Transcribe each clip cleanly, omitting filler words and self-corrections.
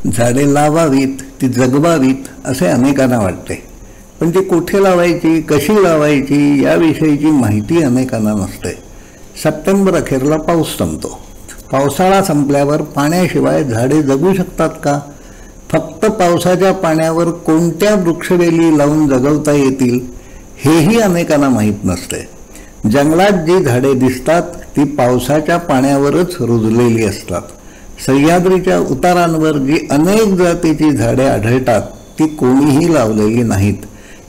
झाडे लावावीत, ती जगवावीत असे अनेकांना वाटते, पण ती कुठे लावायची, कशी लावायची याविषयीची माहिती अनेकांना नसते. सप्टेंबर अखेरला पाऊस संपतो. पावसाळा संपल्यावर पाण्याशिवाय झाडे जगू शकतात का? फक्त पावसाच्या पाण्यावर कोणत्या वृक्षवेली लावून जगवता येतील हेही अनेकांना माहीत नसते. जंगलात जी झाडे दिसतात ती पावसाच्या पाण्यावरच रुजलेली असतात. सह्याद्रीच्या उतारांवर जी अनेक जातीची झाडे आढळतात ती कोणीही लावलेली नाहीत.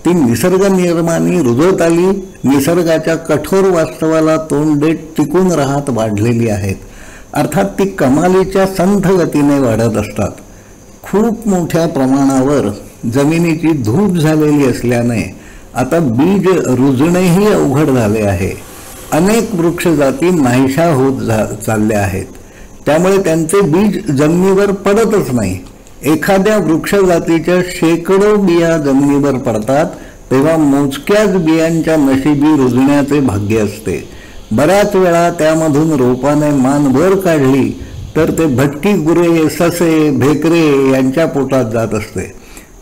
ती निसर्गनिर्माणी रुजत आली, निसर्गाच्या कठोर वास्तवाला तोंड देत टिकून राहत वाढलेली आहेत. अर्थात ती कमालीच्या संथ गतीने वाढत असतात. खूप मोठ्या प्रमाणावर जमिनीची धूप झालेली असल्याने आता बीज रुजणेही अवघड झाले आहे. अनेक वृक्षजाती नाहीशा होत चालल्या आहेत. त्यामुळे त्यांचे बीज जमिनीवर पडतच नाही. एखाद्या वृक्षजातीच्या शेकडो बिया जमिनीवर पडतात तेव्हा मोजक्याच बियांच्या नशिबी रुजण्याचे भाग्य असते. बऱ्याच वेळा त्यामधून रोपाने मान वर काढली तर ते भटकी गुरे, ससे, भेकरे यांच्या पोटात जात असते.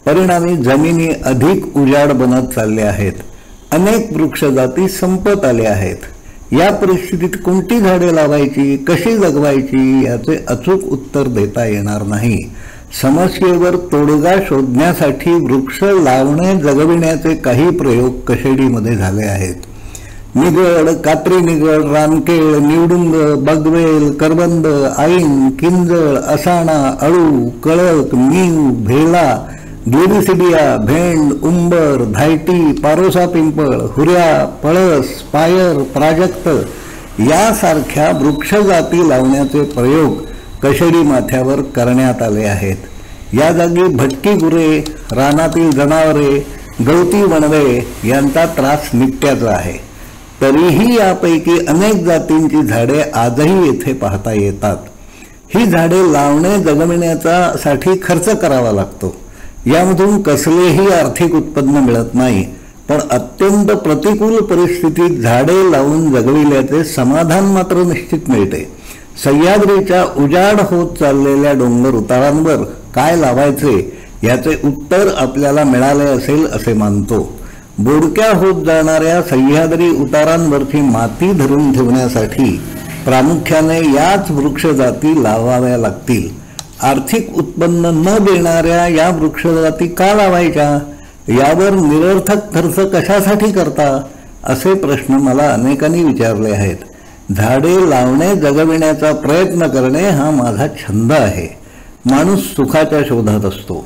परिणामी जमिनी अधिक उजाड बनत चालल्या आहेत. अनेक वृक्षजाती संपत आल्या आहेत. या परिस्थितीत कोणती झाडे लावायची, कशी जगवायची याचे अचूक उत्तर देता येणार नाही. समस्येवर तोडगा शोधण्यासाठी वृक्ष लावणे जगविण्याचे काही प्रयोग कशेडीमध्ये झाले आहेत. निगड, कात्री निगड, रानकेळ, निवडुंग, बगवेल, करवंद, ऐन, किंजळ, असाणा, अळू, कळक, नीव, भेला, ग्लिरिसिडिया, भेंड, उंबर, धायटी, पारोसा पिंपळ, हुऱ्या, पळस, पायर, प्राजक्त यासारख्या वृक्षजाती लावण्याचे प्रयोग कशेडी माथ्यावर करण्यात आले आहेत. या जागी भटकी गुरे, रानातील जनावरे, गवती वणवे यांचा त्रास नित्याचा आहे. तरीही यापैकी अनेक जातींची झाडे आजही येथे पाहता येतात. ही झाडे लावणे जगविण्यासाठी खर्च करावा लागतो. यामधून कसलेही आर्थिक उत्पन्न मिळत नाही, पण अत्यंत प्रतिकूल परिस्थितीत झाडे लावून जगविल्याचे समाधान मात्र निश्चित मिळते. सह्याद्रीच्या उजाड होत चाललेल्या डोंगर उतारांवर काय लावायचे याचे उत्तर आपल्याला मिळाले असेल असे मानतो. बोडक्या होत जाणाऱ्या सह्याद्री उतारांवरची माती धरून ठेवण्यासाठी प्रामुख्याने याच वृक्षजाती लावाव्या लागतील. आर्थिक उत्पन्न न देणाऱ्या या वृक्षजाती का लावायच्या, यावर निरर्थक खर्च कशासाठी करता, असे प्रश्न मला अनेकांनी विचारले आहेत. झाडे लावणे जगविण्याचा प्रयत्न करणे हा माझा छंद आहे. माणूस सुखाच्या शोधात असतो.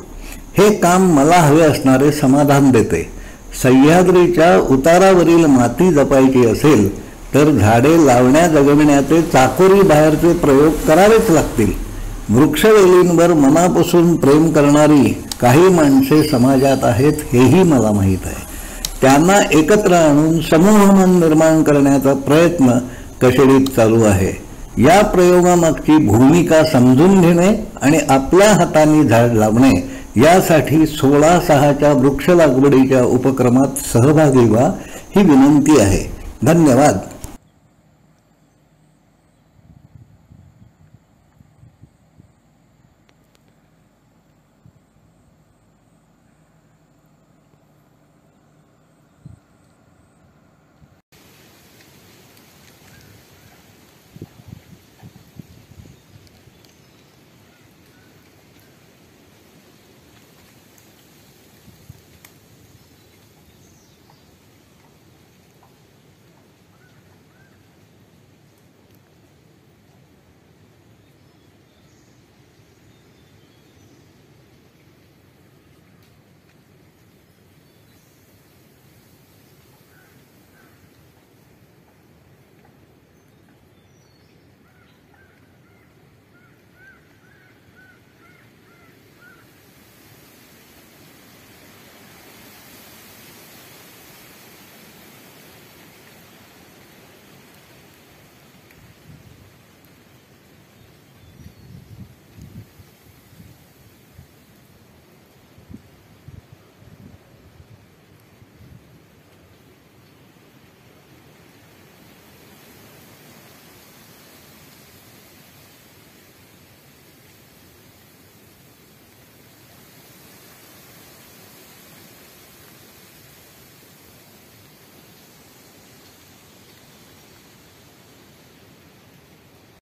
हे काम मला हवे असणारे समाधान देते. सह्याद्रीच्या उतारावरील माती जपायची असेल तर झाडे लावण्या जगविण्याचे चाकोरी बाहेरचे प्रयोग करावेच लागतील. वृक्षवेलींवर मनापासून प्रेम करणारी काही माणसे समाजात आहेत हेही मला माहीत आहे. त्यांना एकत्र आणून समूहमन निर्माण करण्याचा प्रयत्न कशेडीत चालू आहे. या प्रयोगामागची भूमिका समजून घेणे आणि आपल्या हाताने झाड लावणे यासाठी 16/6च्या वृक्ष लागवडीच्या उपक्रमात सहभागी व्हा ही विनंती आहे. धन्यवाद.